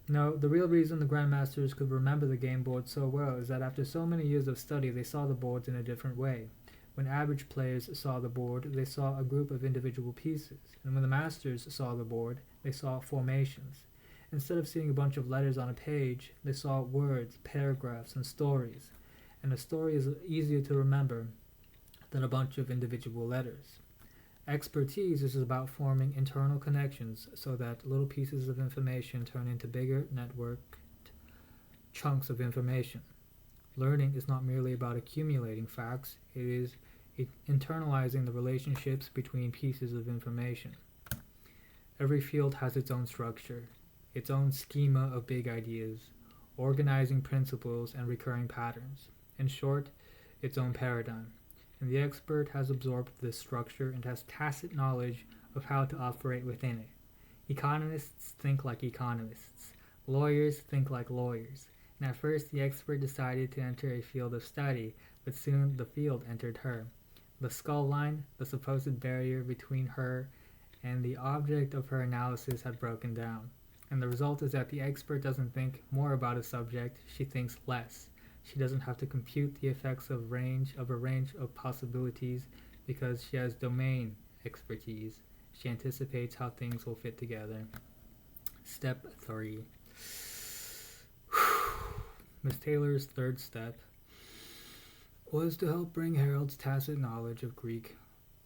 No, the real reason the grandmasters could remember the game board so well is that after so many years of study, they saw the boards in a different way. When average players saw the board, they saw a group of individual pieces, and when the masters saw the board, they saw formations. Instead of seeing a bunch of letters on a page, they saw words, paragraphs, and stories, and a story is easier to remember than a bunch of individual letters. Expertise is about forming internal connections so that little pieces of information turn into bigger, networked chunks of information. Learning is not merely about accumulating facts, it is internalizing the relationships between pieces of information. Every field has its own structure, its own schema of big ideas, organizing principles and recurring patterns. In short, its own paradigm. And the expert has absorbed this structure and has tacit knowledge of how to operate within it. Economists think like economists. Lawyers think like lawyers. And at first the expert decided to enter a field of study, but soon the field entered her. The skull line, the supposed barrier between her and the object of her analysis, had broken down. And the result is that the expert doesn't think more about a subject, she thinks less. She doesn't have to compute the effects of a range of possibilities because she has domain expertise. She anticipates how things will fit together. Step 3. Miss Taylor's third step was to help bring Harold's tacit knowledge of Greek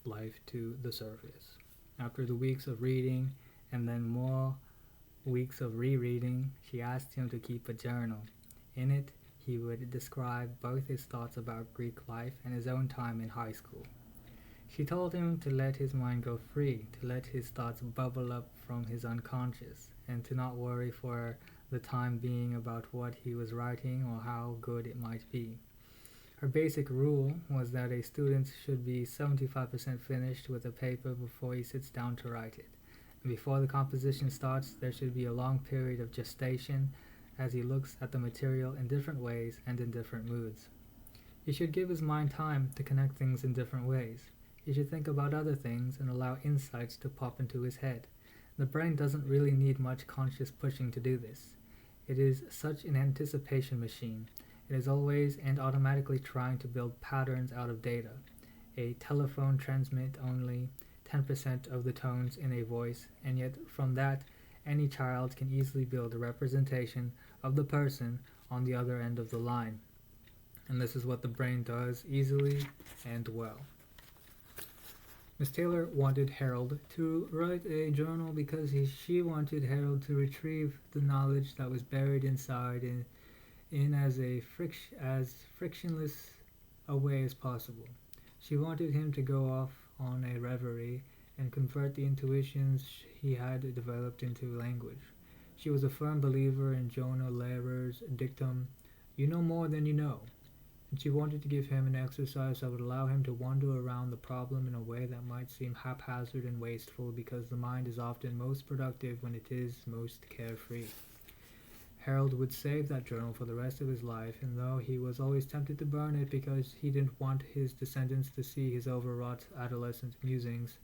life to the surface. After the weeks of reading and then more weeks of rereading, she asked him to keep a journal. In it, he would describe both his thoughts about Greek life and his own time in high school. She told him to let his mind go free, to let his thoughts bubble up from his unconscious, and to not worry for the time being about what he was writing or how good it might be. Her basic rule was that a student should be 75% finished with a paper before he sits down to write it. And before the composition starts, there should be a long period of gestation as he looks at the material in different ways and in different moods. He should give his mind time to connect things in different ways. He should think about other things and allow insights to pop into his head. The brain doesn't really need much conscious pushing to do this. It is such an anticipation machine. It is always and automatically trying to build patterns out of data. A telephone transmits only 10% of the tones in a voice, and yet from that, any child can easily build a representation of the person on the other end of the line. And this is what the brain does easily and well. Miss Taylor wanted Harold to write a journal because she wanted Harold to retrieve the knowledge that was buried inside in as frictionless a way as possible. She wanted him to go off on a reverie and convert the intuitions he had developed into language. She was a firm believer in Jonah Lehrer's dictum, "You know more than you know," and she wanted to give him an exercise that would allow him to wander around the problem in a way that might seem haphazard and wasteful, because the mind is often most productive when it is most carefree. Harold would save that journal for the rest of his life, and though he was always tempted to burn it because he didn't want his descendants to see his overwrought adolescent musings,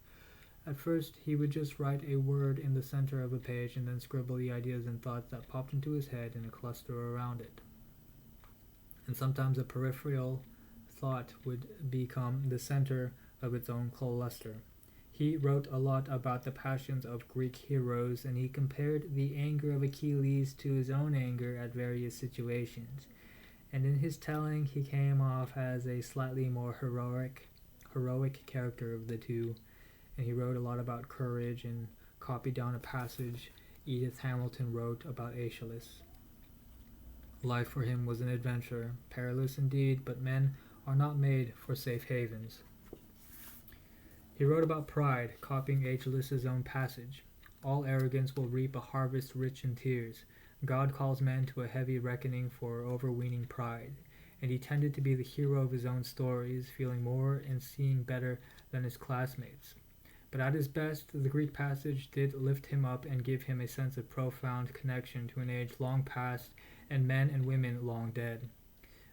at first he would just write a word in the center of a page and then scribble the ideas and thoughts that popped into his head in a cluster around it. And sometimes a peripheral thought would become the center of its own cluster. He wrote a lot about the passions of Greek heroes, and he compared the anger of Achilles to his own anger at various situations. And in his telling, he came off as a slightly more heroic character of the two. And he wrote a lot about courage and copied down a passage Edith Hamilton wrote about Aeschylus. Life for him was an adventure, perilous indeed, but men are not made for safe havens. He wrote about pride, copying Aeschylus' own passage. All arrogance will reap a harvest rich in tears. God calls men to a heavy reckoning for overweening pride. And he tended to be the hero of his own stories, feeling more and seeing better than his classmates. But at his best, the Greek passage did lift him up and give him a sense of profound connection to an age long past and men and women long dead.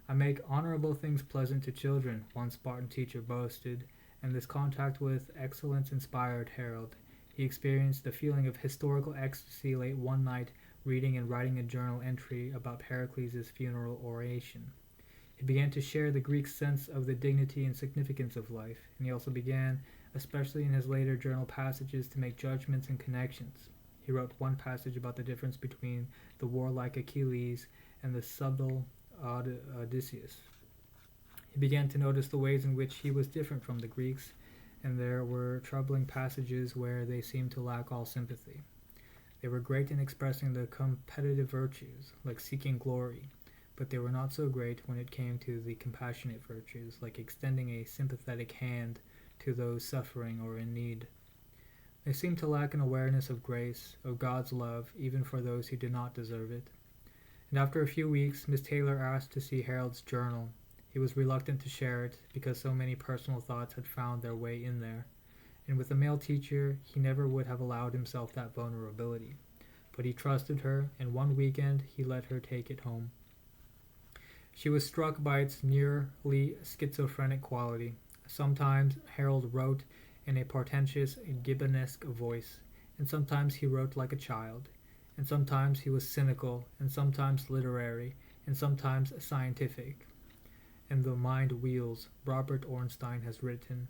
"I make honorable things pleasant to children," one Spartan teacher boasted, and this contact with excellence inspired Harold. He experienced a feeling of historical ecstasy late one night, reading and writing a journal entry about Pericles' funeral oration. He began to share the Greek sense of the dignity and significance of life, and he also began, especially in his later journal passages, to make judgments and connections. He wrote one passage about the difference between the warlike Achilles and the subtle Odysseus. He began to notice the ways in which he was different from the Greeks, and there were troubling passages where they seemed to lack all sympathy. They were great in expressing the competitive virtues, like seeking glory, but they were not so great when it came to the compassionate virtues, like extending a sympathetic hand to those suffering or in need. They seemed to lack an awareness of grace, of God's love, even for those who did not deserve it. And after a few weeks, Miss Taylor asked to see Harold's journal. He was reluctant to share it because so many personal thoughts had found their way in there. And with a male teacher, he never would have allowed himself that vulnerability. But he trusted her, and one weekend he let her take it home. She was struck by its nearly schizophrenic quality. Sometimes Harold wrote in a portentous, Gibbonesque voice, and sometimes he wrote like a child, and sometimes he was cynical, and sometimes literary, and sometimes scientific. And the mind wheels, Robert Ornstein has written.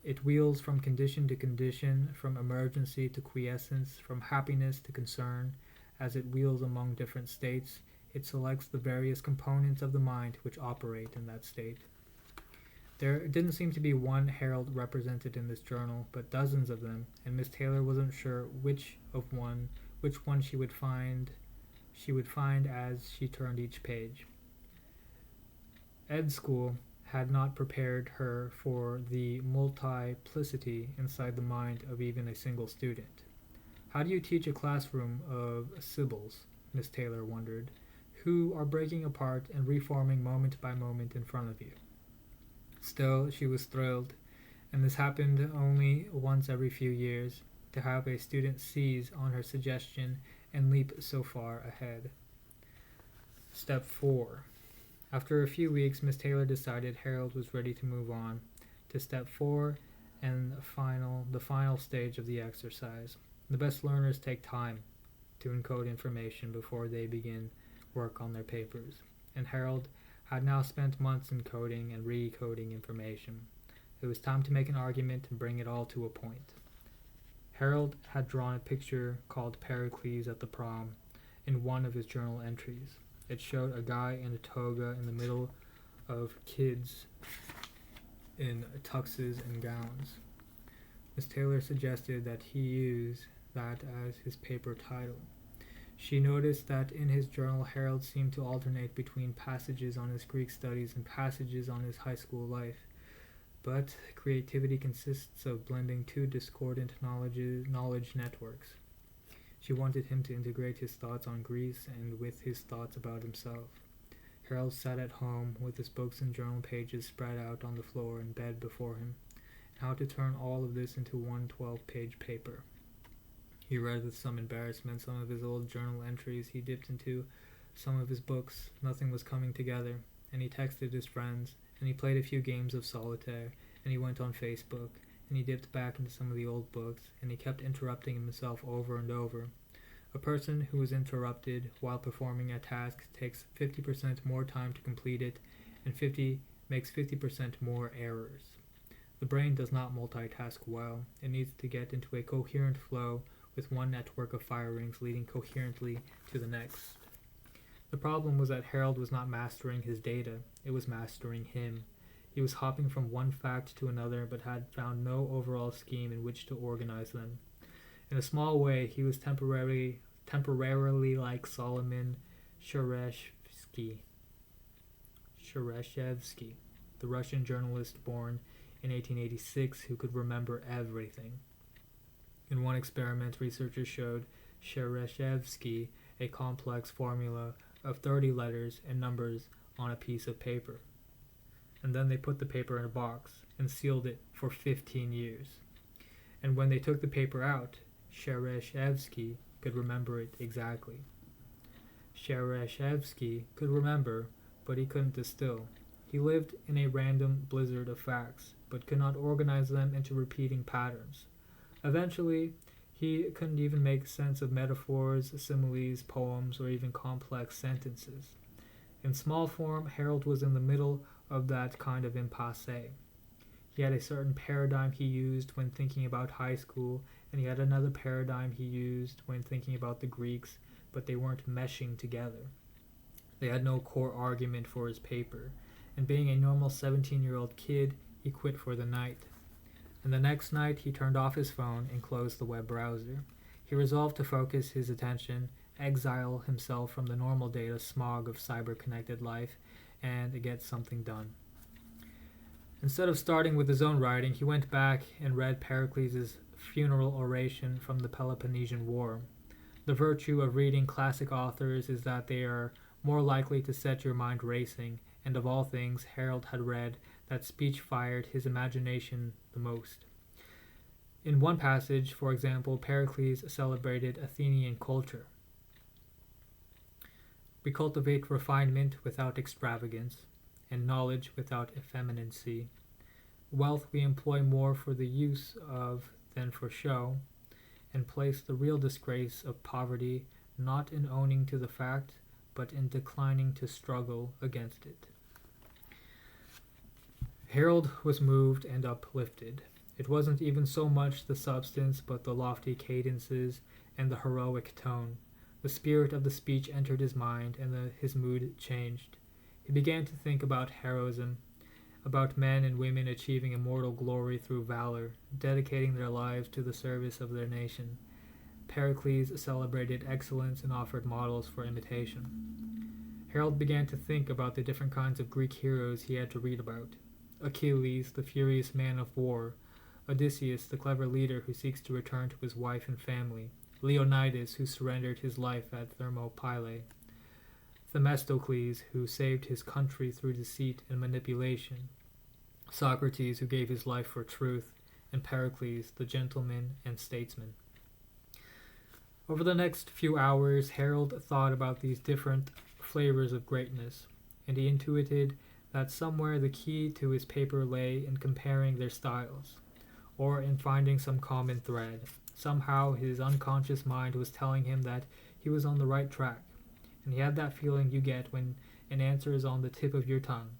It wheels from condition to condition, from emergency to quiescence, from happiness to concern. As it wheels among different states, it selects the various components of the mind which operate in that state. There didn't seem to be one Harold represented in this journal, but dozens of them, and Miss Taylor wasn't sure which one she would find as she turned each page. Ed School had not prepared her for the multiplicity inside the mind of even a single student. How do you teach a classroom of Sibyls, Miss Taylor wondered, who are breaking apart and reforming moment by moment in front of you? Still, she was thrilled, and this happened only once every few years, to have a student seize on her suggestion and leap so far ahead. Step 4. After a few weeks, Miss Taylor decided Harold was ready to move on to step 4 and the final stage of the exercise. The best learners take time to encode information before they begin work on their papers, and Harold had now spent months encoding and recoding information. It was time to make an argument and bring it all to a point. Harold had drawn a picture called Pericles at the Prom in one of his journal entries. It showed a guy in a toga in the middle of kids in tuxes and gowns. Miss Taylor suggested that he use that as his paper title. She noticed that in his journal, Harold seemed to alternate between passages on his Greek studies and passages on his high school life. But creativity consists of blending two discordant knowledge networks. She wanted him to integrate his thoughts on Greece and with his thoughts about himself. Harold sat at home with his books and journal pages spread out on the floor in bed before him, and how to turn all of this into one 12-page paper. He read with some embarrassment some of his old journal entries. He dipped into some of his books. Nothing was coming together, and he texted his friends, and he played a few games of solitaire, and he went on Facebook, and he dipped back into some of the old books, and he kept interrupting himself over and over. A person who is interrupted while performing a task takes 50% more time to complete it, and makes 50% more errors. The brain does not multitask well. It needs to get into a coherent flow with one network of firings leading coherently to the next. The problem was that Harold was not mastering his data, it was mastering him. He was hopping from one fact to another, but had found no overall scheme in which to organize them. In a small way, he was temporarily like Solomon Shereshevsky, the Russian journalist born in 1886 who could remember everything. In one experiment, researchers showed Shereshevsky a complex formula of 30 letters and numbers on a piece of paper. And then they put the paper in a box and sealed it for 15 years. And when they took the paper out, Shereshevsky could remember it exactly. Shereshevsky could remember, but he couldn't distill. He lived in a random blizzard of facts, but could not organize them into repeating patterns. Eventually, he couldn't even make sense of metaphors, similes, poems, or even complex sentences. In small form, Harold was in the middle of that kind of impasse. He had a certain paradigm he used when thinking about high school, and he had another paradigm he used when thinking about the Greeks, but they weren't meshing together. They had no core argument for his paper, and being a normal 17-year-old kid, he quit for the night. And the next night, he turned off his phone and closed the web browser. He resolved to focus his attention, exile himself from the normal data smog of cyber-connected life, and get something done. Instead of starting with his own writing, he went back and read Pericles' funeral oration from the Peloponnesian War. The virtue of reading classic authors is that they are more likely to set your mind racing, and of all things, Harold had read that speech fired his imagination the most. In one passage, for example, Pericles celebrated Athenian culture. We cultivate refinement without extravagance, and knowledge without effeminacy. Wealth we employ more for the use of than for show, and place the real disgrace of poverty not in owning to the fact, but in declining to struggle against it. Harold was moved and uplifted. It wasn't even so much the substance, but the lofty cadences and the heroic tone. The spirit of the speech entered his mind, and his mood changed. He began to think about heroism, about men and women achieving immortal glory through valor, dedicating their lives to the service of their nation. Pericles celebrated excellence and offered models for imitation. Harold began to think about the different kinds of Greek heroes he had to read about. Achilles, the furious man of war; Odysseus, the clever leader who seeks to return to his wife and family; Leonidas, who surrendered his life at Thermopylae; Themistocles, who saved his country through deceit and manipulation; Socrates, who gave his life for truth; and Pericles, the gentleman and statesman. Over the next few hours, Harold thought about these different flavors of greatness, and he intuited that somewhere the key to his paper lay in comparing their styles, or in finding some common thread. Somehow his unconscious mind was telling him that he was on the right track, and he had that feeling you get when an answer is on the tip of your tongue.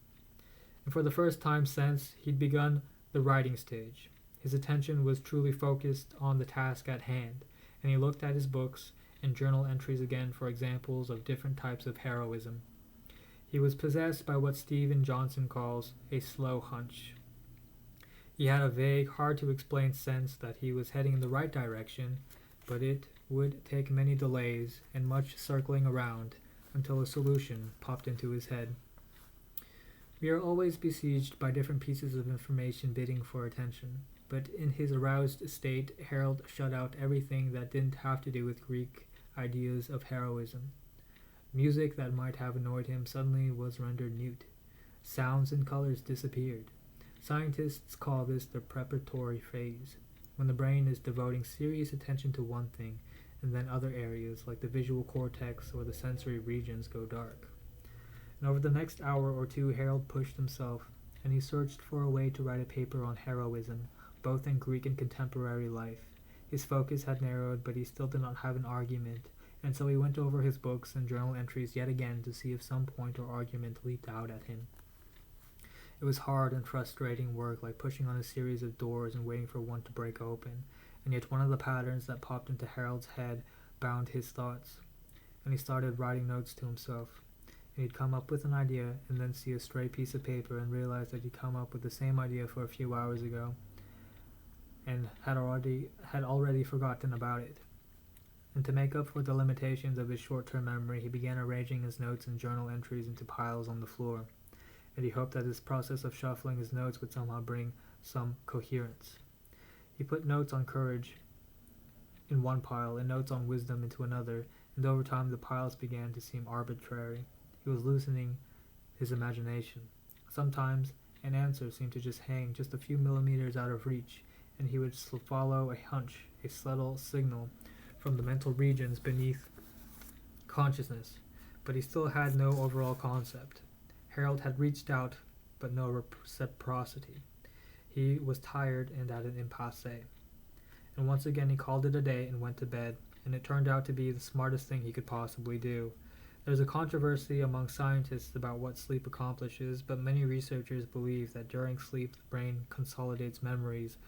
And for the first time since he'd begun the writing stage, his attention was truly focused on the task at hand, and he looked at his books and journal entries again for examples of different types of heroism. He was possessed by what Stephen Johnson calls a slow hunch. He had a vague, hard-to-explain sense that he was heading in the right direction, but it would take many delays and much circling around until a solution popped into his head. We are always besieged by different pieces of information bidding for attention, but in his aroused state, Harold shut out everything that didn't have to do with Greek ideas of heroism. Music that might have annoyed him suddenly was rendered mute. Sounds and colors disappeared. Scientists call this the preparatory phase, when the brain is devoting serious attention to one thing, and then other areas like the visual cortex or the sensory regions go dark. And over the next hour or two, Harold pushed himself, and he searched for a way to write a paper on heroism, both in Greek and contemporary life. His focus had narrowed, but he still did not have an argument, and so he went over his books and journal entries yet again to see if some point or argument leaped out at him. It was hard and frustrating work, like pushing on a series of doors and waiting for one to break open, and yet one of the patterns that popped into Harold's head bound his thoughts, and he started writing notes to himself. And he'd come up with an idea and then see a stray piece of paper and realize that he'd come up with the same idea for a few hours ago and had already forgotten about it. And to make up for the limitations of his short-term memory, he began arranging his notes and journal entries into piles on the floor, and he hoped that his process of shuffling his notes would somehow bring some coherence. He put notes on courage in one pile and notes on wisdom into another, and over time the piles began to seem arbitrary. He was loosening his imagination. Sometimes an answer seemed to just hang just a few millimeters out of reach, and he would follow a hunch, a subtle signal from the mental regions beneath consciousness, but he still had no overall concept. Harold had reached out, but no reciprocity. He was tired and at an impasse. And once again he called it a day and went to bed, and it turned out to be the smartest thing he could possibly do. There's a controversy among scientists about what sleep accomplishes, but many researchers believe that during sleep the brain consolidates memories,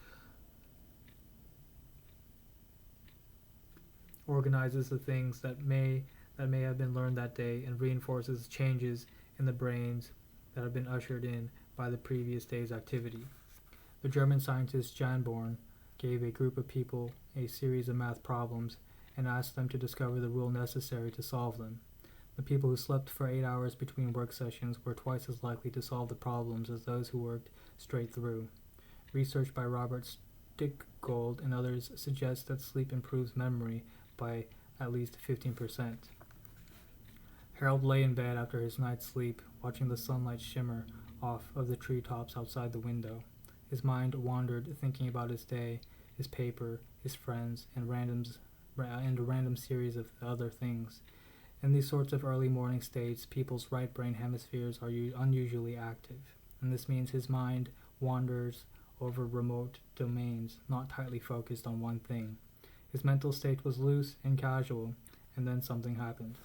organizes the things that may have been learned that day, and reinforces changes in the brains that have been ushered in by the previous day's activity. The German scientist Jan Born gave a group of people a series of math problems and asked them to discover the rule necessary to solve them. The people who slept for 8 hours between work sessions were twice as likely to solve the problems as those who worked straight through. Research by Robert Stickgold and others suggests that sleep improves memory by at least 15%. Harold lay in bed after his night's sleep, watching the sunlight shimmer off of the treetops outside the window. His mind wandered, thinking about his day, his paper, his friends, and a random series of other things. In these sorts of early morning states, people's right brain hemispheres are unusually active, and this means his mind wanders over remote domains, not tightly focused on one thing. His mental state was loose and casual, and then something happened.